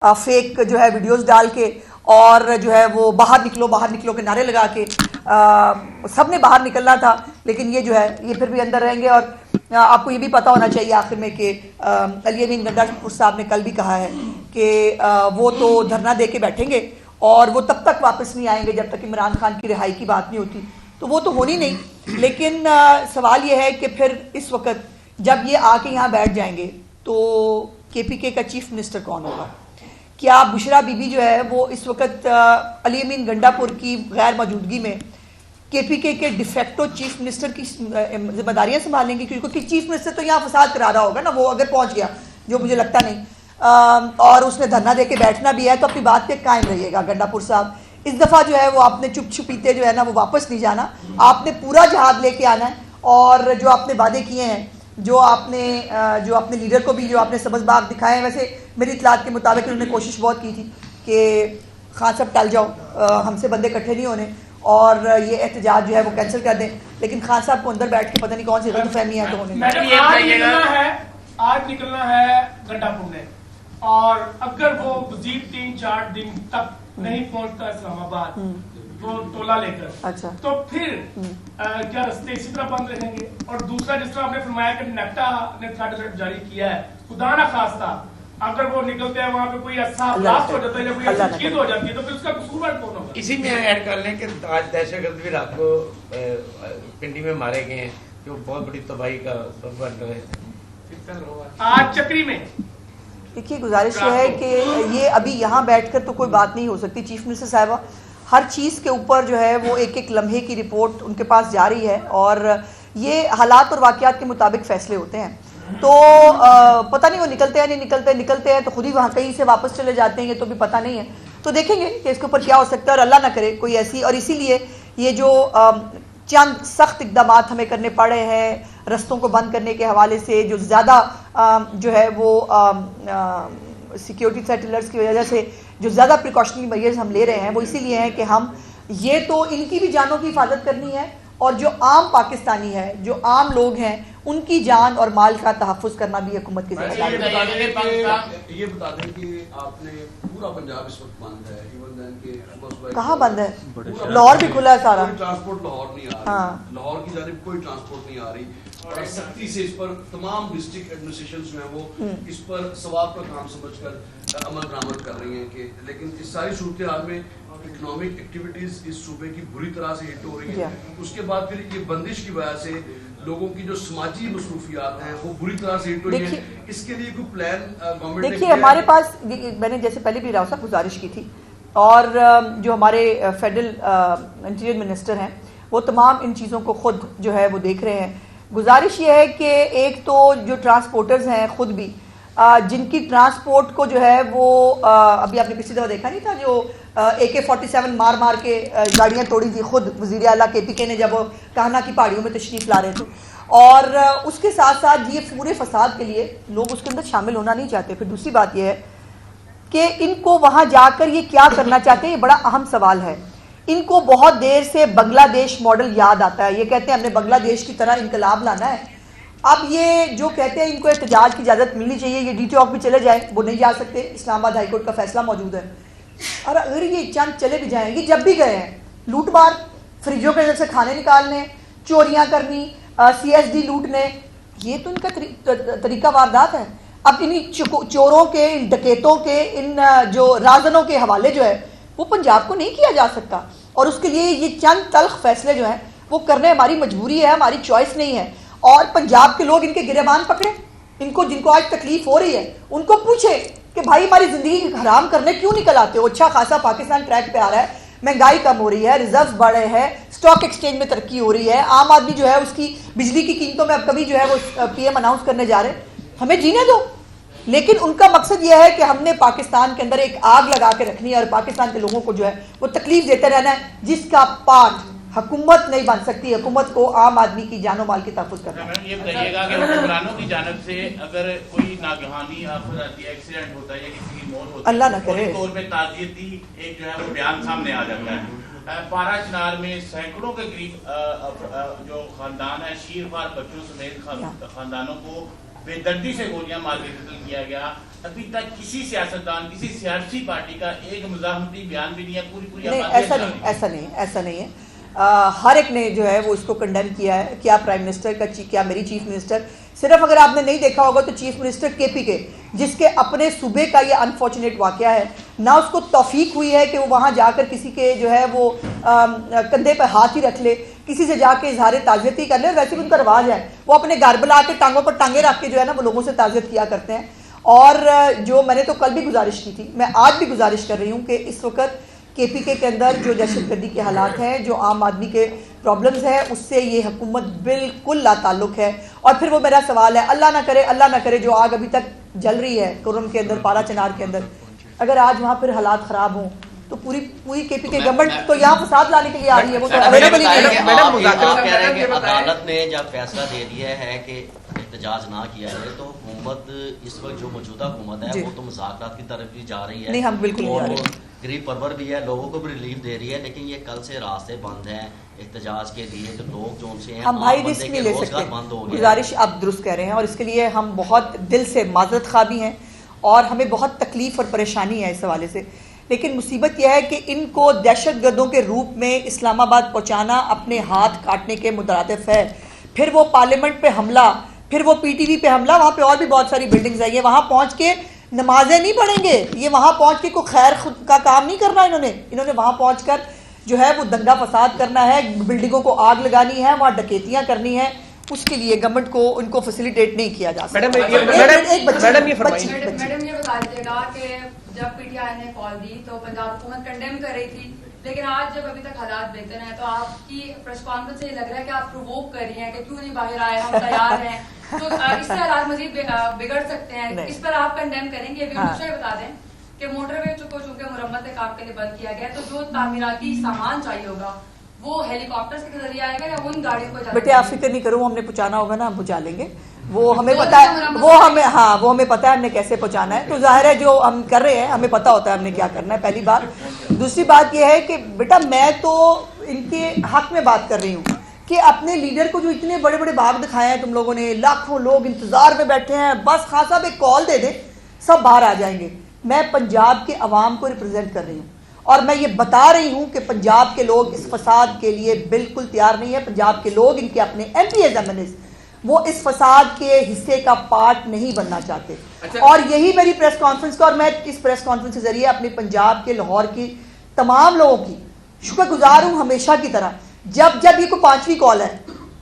Fake جو ہے videos ڈال کے اور جو ہے وہ باہر نکلو کے نعرے لگا کے سب نے باہر نکلنا تھا، لیکن یہ جو ہے یہ پھر بھی اندر رہیں گے۔ اور آپ کو یہ بھی پتہ ہونا چاہیے آخر میں کہ علی امین گنڈا پور صاحب نے کل بھی کہا ہے کہ وہ تو دھرنا دے کے بیٹھیں گے اور وہ تب تک واپس نہیں آئیں گے جب تک عمران خان کی رہائی کی بات نہیں ہوتی، تو وہ تو ہونی نہیں۔ لیکن سوال یہ ہے کہ پھر اس وقت جب یہ آ کے یہاں بیٹھ جائیں گے تو کے پی کے کا چیف منسٹر کون ہوگا؟ کیا بشرا بی بی جو ہے وہ اس وقت علی امین گنڈا پور کی غیر موجودگی میں کے پی کے ڈیفیکٹو چیف منسٹر کی ذمہ داریاں سنبھالیں گے؟ کیونکہ چیف منسٹر تو یہاں فساد کرا رہا ہوگا نا، وہ اگر پہنچ گیا، جو مجھے لگتا نہیں، اور اس نے دھرنا دے کے بیٹھنا بھی ہے، تو اپنی بات پہ قائم رہیے گا گنڈا پور صاحب۔ اس دفعہ جو ہے وہ آپ نے چپ چھپیتے جو ہے نا وہ واپس نہیں جانا، آپ نے پورا جہاد لے کے آنا ہے، اور جو آپ نے وعدے کیے ہیں، جو اپنے لیڈر کو بھی جو آپ نے سبز باغ دکھائے ہیں، ویسے میری اطلاعات کے مطابق انہوں نے کوشش بہت کی تھی کہ خان صاحب ٹل جاؤ، ہم سے بندے اکٹھے نہیں ہونے اور یہ احتجاج جو ہے وہ کینسل کر دیں، لیکن خان صاحب کو اندر بیٹھ کے پتہ نہیں کون سی غلط فہمی ہے تو آج نکلنا ہے گنڈا پور میں، اور اگر وہ مزید 3-4 دن تک نہیں پہنچتا اسلام آباد وہ ٹولہ لے کر، تو پھر کیا رستے اسی طرح بند رہیں گے؟ اور دوسرا، جس طرح آپ نے فرمایا کہ نیٹا نے تھرڈ الرٹ جاری کیا ہے، خدا نہ خواستہ اگر وہ نکلتے ہیں وہاں پہ کوئی ایسا بلاسٹ ہو جاتا ہے یا کوئی ایسی چیز ہو جاتی ہے تو پھر اس کا قصور کون ہوگا؟ اسی میں ایڈ کر لیں کہ آج دہشت گرد بھی رات کو پنڈی میں مارے گئے ہیں، جو بہت بڑی تباہی کا سبب بن رہے ہیں۔ آج چکری میں دیکھیے، گزارش یہ ہے کہ یہ ابھی یہاں بیٹھ کر تو کوئی بات نہیں ہو سکتی۔ چیف منسٹر صاحبہ ہر چیز کے اوپر جو ہے وہ ایک لمحے کی رپورٹ ان کے پاس جاری ہے، اور یہ حالات اور واقعات کے مطابق فیصلے ہوتے ہیں، تو پتہ نہیں وہ نکلتے ہیں نہیں نکلتے ہیں تو خود ہی وہاں کہیں سے واپس چلے جاتے ہیں، یہ تو بھی پتہ نہیں ہے، تو دیکھیں گے کہ اس کے اوپر کیا ہو سکتا ہے، اور اللہ نہ کرے کوئی ایسی، اور اسی لیے یہ جو چند سخت اقدامات ہمیں کرنے پڑے ہیں رستوں کو بند کرنے کے حوالے سے، جو زیادہ جو ہے وہ سیکیورٹی سیٹلرز کی وجہ سے جو زیادہ پریکاشنری میئرز ہم لے رہے ہیں، وہ اسی لیے ہیں کہ ہم یہ تو ان کی بھی جانوں کی حفاظت کرنی ہے، اور جو عام پاکستانی ہے، جو عام لوگ ہیں، ان کی جان اور مال کا تحفظ کرنا بھی حکومت کی ذمہ داری ہے۔ یہ بتا دیں کہ آپ نے پورا پنجاب اس وقت بند ہے، کہاں بند ہے؟ لاہور بھی کھلا ہے سارا، ٹرانسپورٹ لاہور نہیں آ رہی، لاہور کی جانب کوئی ٹرانسپورٹ نہیں آ رہی، اور سختی سے اس پر تمام ڈسٹرکٹ ایڈمنسٹریشنز جو ہیں وہ اس پر ثواب کا کام سمجھ کر عمل درآمد کر رہی ہیں، کہ لیکن اس ساری صورتحال میں اکنامک ایکٹیویٹیز اس صوبے کی بری طرح سے ہٹ ہو رہی ہیں، اس کے بعد پھر یہ بندش کی وجہ سے لوگوں کی جو سماجی مصروفیات ہیں وہ بری طرح سے ہٹ ہوئی ہیں، اس کے لیے کوئی پلان گورنمنٹ نے؟ دیکھیے، ہمارے پاس میں نے جیسے پہلے بھی راؤ صاحب گزارش کی تھی، اور جو ہمارے فیڈرل انٹیریئر منسٹر ہیں وہ تمام ان چیزوں کو خود جو ہے وہ دیکھ رہے ہیں۔ گزارش یہ ہے کہ ایک تو جو ٹرانسپورٹرز ہیں خود بھی جن کی ٹرانسپورٹ کو جو ہے وہ ابھی آپ نے پچھلی دفعہ دیکھا نہیں تھا جو AK-47 مار کے گاڑیاں توڑی تھی، خود وزیر اعلیٰ کے پی کے نے جب وہ کہنا کی پہاڑیوں میں تشریف لا رہے تھے، اور اس کے ساتھ ساتھ یہ پورے فساد کے لیے لوگ اس کے اندر شامل ہونا نہیں چاہتے۔ پھر دوسری بات یہ ہے کہ ان کو وہاں جا کر یہ کیا کرنا چاہتے ہیں، یہ بڑا اہم سوال ہے۔ ان کو بہت دیر سے بنگلہ دیش ماڈل یاد آتا ہے، یہ کہتے ہیں ہم نے بنگلہ دیش کی طرح انقلاب لانا ہے۔ اب یہ جو کہتے ہیں ان کو احتجاج کی اجازت ملنی چاہیے، یہ ڈی ٹی آف بھی چلے جائیں، وہ نہیں جا سکتے، اسلام آباد ہائی کورٹ کا فیصلہ موجود ہے، اور اگر یہ چند چلے بھی جائیں، یہ جب بھی گئے ہیں لوٹ مار، فریجوں کے اندر سے کھانے نکالنے، چوریاں کرنی، CSD لوٹنے، یہ تو ان کا طریقہ واردات ہے۔ اب انہیں چوروں کے، ان ڈکیتوں کے، ان جو رازنوں کے حوالے جو ہے وہ پنجاب کو نہیں کیا جا سکتا، اور اس کے لیے یہ چند تلخ فیصلے جو ہیں وہ کرنے ہماری مجبوری ہے، ہماری چوائس نہیں ہے۔ اور پنجاب کے لوگ ان کے گریبان پکڑے، ان کو جن کو آج تکلیف ہو رہی ہے ان کو پوچھے کہ بھائی ہماری زندگی حرام کرنے کیوں نکل آتے ہو؟ اچھا خاصا پاکستان ٹریک پہ آ رہا ہے، مہنگائی کم ہو رہی ہے، ریزروز بڑھ رہے ہیں، اسٹاک ایکسچینج میں ترقی ہو رہی ہے، عام آدمی جو ہے اس کی بجلی کی قیمتوں میں اب کبھی جو ہے وہ PM اناؤنس کرنے جا رہے ہیں، ہمیں جینے دو۔ لیکن ان کا مقصد یہ ہے کہ ہم نے پاکستان کے اندر ایک آگ لگا کے رکھنی ہے اور پاکستان کے لوگوں کو جو ہے وہ تکلیف دیتے رہنا ہے، جس کا پارٹ حکومت نہیں بن سکتی۔ حکومت کو عام آدمی کی جان و مال کی تحفظ کرنا ہے۔ یہ بتائیے گا کہ حکمرانوں کی جانب سے اگر کوئی ناگہانی آفت آتی ہے، ایکسیڈنٹ ہوتا ہے یا کسی کی موت ہوتی ہے، اللہ نہ کرے، فوری طور پہ تعزیتی ایک جو ہے وہ بیان سامنے آ جاتا ہے۔ پارا چنار میں سینکڑوں کے قریب جو خاندان ہے، شیر خوار بچوں سمیت خاندانوں کو بے دردی سے گولیاں مار کے قتل کیا گیا. ابھی تک کسی سیاستدان, کسی سیاسی پارٹی کا ایک مزاحمتی بیان بھی نہیں ہے. پوری ایسا نہیں ہے. ہر ایک نے جو ہے وہ اس کو کنڈیم کیا ہے. کیا پرائم منسٹر کا, کیا میری چیف منسٹر, صرف اگر آپ نے نہیں دیکھا ہوگا تو چیف منسٹر کے پی کے, جس کے اپنے صوبے کا یہ انفارچونیٹ واقعہ ہے, نہ اس کو توفیق ہوئی ہے کہ وہ وہاں جا کر کسی کے جو ہے وہ کندھے پہ ہاتھ ہی رکھ لے, کسی سے جا کے اظہار تعزیت ہی کر لے. ویسے بھی ان کا رواج ہے, وہ اپنے گھر بلا کے ٹانگوں پر ٹانگیں رکھ کے جو ہے نا وہ لوگوں سے تعزیت کیا کرتے ہیں. اور جو میں نے تو کل بھی گزارش کی تھی, میں آج بھی گزارش کر رہی ہوں کہ اس وقت کے پی کے اندر جو دہشت گردی کے حالات ہیں, جو عام آدمی کے پرابلمز ہیں, اس سے یہ حکومت بالکل لا تعلق ہے. اور پھر وہ میرا سوال ہے, اللہ نہ کرے جو آگ ابھی تک جل رہی ہے کرم کے اندر, پارا چنار کے اندر, اگر آج وہاں پھر حالات خراب ہوں تو پوری کے پی کے گورنمنٹ تو یہاں فساد لانے کے لیے آ رہی ہے. وہ تو اویلیبل ہی نہیں ہے. عدالت نے جب فیصلہ دے دیا ہے کہ احتجاج نہ کیا جائے تو حکومت اس وقت جو موجودہ حکومت ہے وہ تو مذاکرات کی طرف بھی جا رہی ہے. نہیں, ہم بالکل نہیں جا رہے. غریب پرور بھی ہے, لوگوں کو بھی ریلیف دے رہی ہے, لیکن یہ کل سے راستے بند ہیں احتجاج کے لیے. جو لوگ جو ان سے ہیں ہم بھائی رسک نہیں لے سکتے. گزارش آپ درست کہہ رہے ہیں, اور اس کے لیے ہم بہت دل سے معذرت خواہ بھی ہیں, اور ہمیں بہت تکلیف اور پریشانی ہے اس حوالے سے. لیکن مصیبت یہ ہے کہ ان کو دہشت گردوں کے روپ میں اسلام آباد پہنچانا اپنے ہاتھ کاٹنے کے مترادف ہے. پھر وہ پارلیمنٹ پہ حملہ, پھر وہ پی ٹی وی پہ حملہ, وہاں پہ اور بھی بہت ساری بلڈنگز ہیں. یہ وہاں پہنچ کے نمازیں نہیں پڑھیں گے, یہ وہاں پہنچ کے کوئی خیر خود کا کام نہیں کرنا. انہوں نے وہاں پہنچ کر جو ہے وہ دنگا فساد کرنا ہے, بلڈنگوں کو آگ لگانی ہے, وہاں ڈکیتیاں کرنی ہیں. اس کے لیے گورنمنٹ کو ان کو فیسیلیٹیٹ نہیں کیا جا سکتا. میڈم یہ بتا دیجیے گا کہ جب پی ٹی آئی نے کال دی تو پنجاب حکومت کنڈیم کر رہی تھی, لیکن آج جب ابھی تک حالات بہتر ہیں تو آپ کی پریس کانفرنس سے یہ لگ رہا ہے کہ آپ پرووک کر رہی ہیں کہ کیوں نہیں باہر آئے, ہم تیار ہیں. تو اس سے حالات مزید بگڑ سکتے ہیں. اس پر آپ کنڈیم کریں گے. دوسرا بتا دیں کہ موٹر وے کو چونکہ مرمت کام کے لیے بند کیا گیا, تو جو تعمیراتی سامان چاہیے ہوگا وہ ہیلی کاپٹر کے ذریعے آئے گا یا ان گاڑیوں کو؟ بیٹے آپ فکر نہیں کرو, ہم نے پہنچانا ہوگا نا ہم پہنچا لیں گے. وہ ہمیں پتا ہے, وہ ہمیں پتا ہے ہم نے کیسے پہنچانا ہے. تو ظاہر ہے جو ہم کر رہے ہیں ہمیں پتا ہوتا ہے ہم نے کیا کرنا ہے, پہلی بات. دوسری بات یہ ہے کہ بیٹا میں تو ان کے حق میں بات کر رہی ہوں کہ اپنے لیڈر کو جو اتنے بڑے بڑے باغ دکھائے ہیں تم لوگوں نے, لاکھوں لوگ انتظار میں بیٹھے ہیں, بس خان صاحب ایک کال دے دیں سب باہر آ جائیں گے. میں پنجاب کے عوام کو ریپرزینٹ کر رہی ہوں, اور میں یہ بتا رہی ہوں کہ پنجاب کے لوگ اس فساد کے لیے بالکل تیار نہیں ہے. پنجاب کے لوگ, ان کے اپنے M P As M N As, وہ اس فساد کے حصے کا پارٹ نہیں بننا چاہتے. اور یہی میری پریس کانفرنس کا, اور میں اس پریس کانفرنس کے ذریعے اپنے پنجاب کے, لاہور کی تمام لوگوں کی شکر گزار ہوں ہمیشہ کی طرح. جب یہ کوئی 5ویں کال ہے,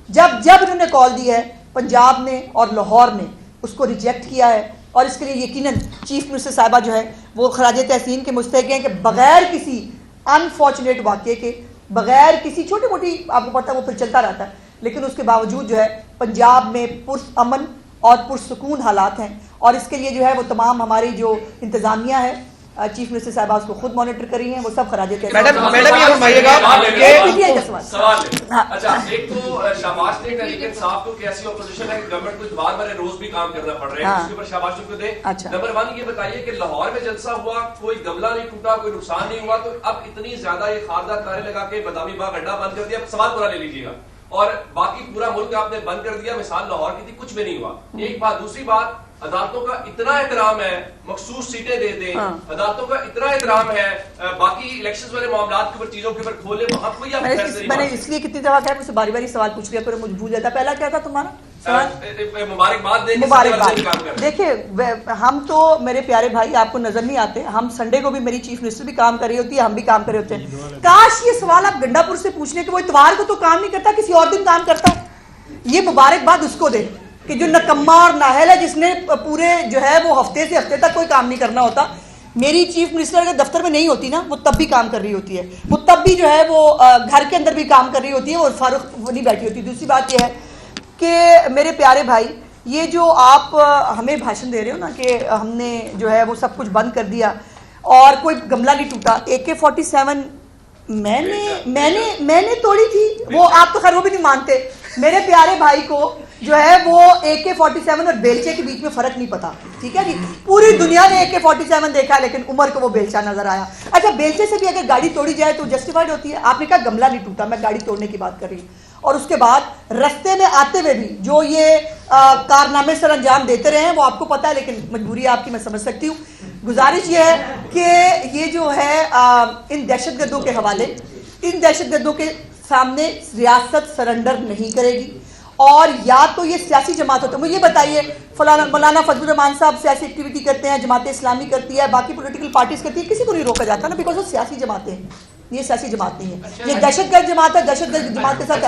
جب انہوں نے کال دی ہے, پنجاب نے اور لاہور نے اس کو ریجیکٹ کیا ہے. اور اس کے لیے یقیناً چیف منسٹر صاحبہ جو ہے وہ خراج تحسین کے مستحق ہیں کہ بغیر کسی انفارچونیٹ واقعے کے, بغیر کسی چھوٹی موٹی, آپ کو پتہ ہے وہ پھر چلتا رہتا ہے, لیکن اس کے باوجود جو ہے پنجاب میں پرامن اور پرسکون حالات ہیں. اور اس کے لیے جو ہے وہ تمام ہماری جو انتظامیہ ہے, چیف منسٹر صاحبہ اس کو خود مانیٹر کر رہی ہیں, وہ سب خراج تحسین. میڈم یہ فرمائیے گا سوال اچھا, ایک تو شہباز نے تحریک انصاف کو کیسی اپوزیشن ہے کہ گورنمنٹ کو اتوار برے روز بھی کام کرنا پڑ رہا ہے, اس کے اوپر شہباز کو دیں. نمبر 1 یہ بتائیے کہ لاہور میں جلسہ ہوا, کوئی گملہ نہیں ٹوٹا, کوئی نقصان نہیں ہوا, تو اب اتنی زیادہ یہ خاردار نعرے لگا کے بادامی باغ اڈا بند کر دیا, سوال پورا لے لیجیے گا, اور باقی پورا ملک آپ نے بند کر دیا. مثال لاہور کی تھی, کچھ بھی نہیں ہوا. ایک بات. دوسری بات, عدالتوں کا اتنا احترام ہے, مخصوص سیٹیں دے دیں, عدالتوں کا اتنا احترام ہے, باقی الیکشنز والے معاملات کے اوپر چیزوں کے اوپر کھولے, وہاں کوئی آپ فیصلے نہیں. میں نے اس لیے کتنی دفعہ کہا, مجھ سے باری باری سوال پوچھ لیا کرو, مجھے بھول جاتا. پہلا کیا تھا تمہارا سوال؟ مبارکباد. دیکھیے ہم تو میرے پیارے بھائی آپ کو نظر نہیں آتے, ہم سنڈے کو بھی میری چیف منسٹر بھی کام کر رہی ہوتی ہے, ہم بھی کام کر رہے ہوتے ہیں. کاش یہ سوال آپ گنڈا پور سے پوچھنے کہ وہ اتوار کو تو کام نہیں کرتا, کسی اور دن کام کرتا. یہ مبارکباد اس کو دے کہ جو نکما اور نااہل ہے, جس نے پورے جو ہے وہ ہفتے سے ہفتے تک کوئی کام نہیں کرنا ہوتا. میری چیف منسٹر اگر دفتر میں نہیں ہوتی نا, وہ تب بھی کام کر رہی ہوتی ہے, وہ تب بھی جو ہے وہ گھر کے اندر بھی کام کر رہی ہوتی ہے, اور فاروق وہ نہیں بیٹھی ہوتی. دوسری بات یہ ہے کہ میرے پیارے بھائی, یہ جو آپ ہمیں بھاشن دے رہے ہو نا کہ ہم نے جو ہے وہ سب کچھ بند کر دیا اور کوئی گملہ نہیں ٹوٹا, AK-47 میں نے توڑی تھی, وہ آپ تو خیر وہ بھی نہیں مانتے. میرے پیارے بھائی کو جو ہے وہ AK-47 اور بیلچے کے بیچ میں فرق نہیں پتا, ٹھیک ہے جی. پوری دنیا نے AK-47 دیکھا, لیکن عمر کو وہ بیلچہ نظر آیا. اچھا بیلچے سے بھی اگر گاڑی توڑی جائے تو جسٹیفائڈ ہوتی ہے. آپ نے کہا گملہ نہیں ٹوٹا, میں گاڑی توڑنے کی بات کر رہی ہوں. اور اس کے بعد رستے میں آتے ہوئے بھی جو یہ کارنامے سر انجام دیتے رہے ہیں وہ آپ کو پتا ہے، لیکن مجبوری آپ کی میں سمجھ سکتی ہوں۔ گزارش یہ ہے کہ یہ جو ہے ان دہشت گردوں کے حوالے، ان دہشت گردوں کے سامنے ریاست سرنڈر نہیں کرے گی، اور یا تو یہ سیاسی جماعت ہوتا ہے، مجھے یہ بتائیے مولانا فضل الرحمان صاحب سیاسی ایکٹیویٹی کرتے ہیں، جماعت اسلامی کرتی ہے، باقی پولیٹیکل پارٹیز کرتی ہے، کسی کو نہیں روکا جاتا نا، بیکاز وہ سیاسی جماعتیں ہیں، یہ سیاسی جماعت نہیں ہے، یہ دہشت گرد جماعت ہے، دہشت گرد جماعت کے ساتھ